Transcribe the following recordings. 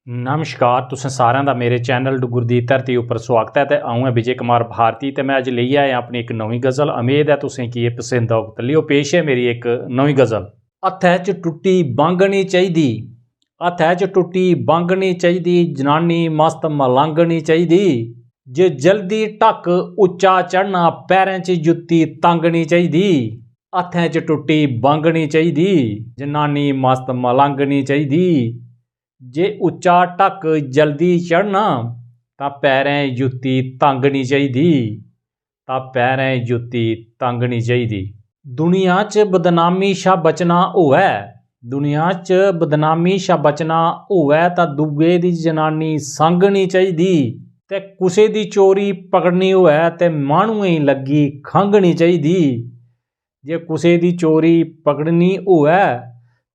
नमस्कार तुसें सारें दा मेरे चैनल डुग्गर दी धरती उप्पर स्वागत है। अ'ऊं ऐ विजय कुमार भारती ते मैं अज्ज लेइयै आया अपनी एक नवीं गज़ल। उम्मीद है तुसें गी एह् पसंद औग। ते लियो पेश है मेरी एक नवीं गज़ल। हत्थै च टुट्टी बंग नी चाहिदी, हत्थै च टुट्टी बंग नी चाहिदी, जनानी मस्त मलंग नी चाहिदी। जे जल्दी ढक उच्चा चढ़ना, पैरें च जुत्ती तंग नी चाहिदी। हत्थै च टुट्टी बंग नी चाहिदी, जनानी मस्त मलंग नी चाहिदी। जे उच्चा ढक जल्दी चढ़ना तां पैरें जुत्ती तंग नी चाहिदी, तां पैरें जुत्ती तंग नी चाहिदी। दुनिया च बदनामी शा बचना होऐ, दुनिया च बदनामी शा बचना होऐ तां दुए दी जनानी संग नी चाहिदी। ते कुसै दी चोरी पकड़नी होऐ ते माह्नुएं लग्गी खंघ नी चाहिदी। जे कुसै दी चोरी पकड़नी होऐ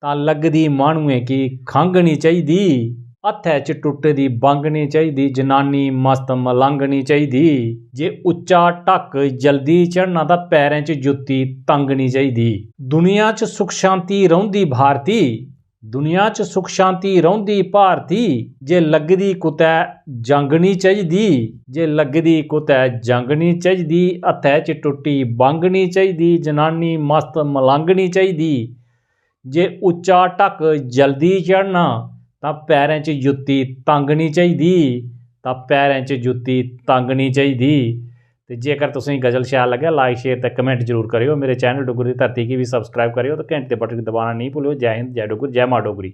तां लगदी माह्नुएं गी खंघ नी चाहिदी। हत्थै च टुट्टी दी बंग नी चाहिदी, जनानी मस्त मलंग नी चाहिदी। जे उच्चा ढक जल्दी चढ़ना तां पैरें च जुत्ती तंग नी चाहिदी। दुनिया च सुख शांति रौंह्दी भारती, दुनिया च सुख शांति रौंह्दी भारती। जे लगदी कुतै जंग नी चाहिदी, जे लगदी कुतै जंग नी चाहिदी। हत्थै च टुट्टी बंग नी चाहिदी, जनानी मस्त मलंग नी चाहिदी। जे उच्चा ढक जल्दी चढ़ना तां पैरें च जुत्ती तंग नी चाहिदी, तां पैरें च जुत्ती तंग नी चाहिदी। ते जेकर तुसें गज़ल शैल लग्गे लाइक शेयर ते कमेंट जरूर करेओ। मेरे चैनल डुग्गर दी धरती गी भी सब्सक्राइब करेओ ते घंटी दे बटन गी दबाना नहीं भूलेओ। जय हिंद, जय डुग्गर, जय मां डोगरी।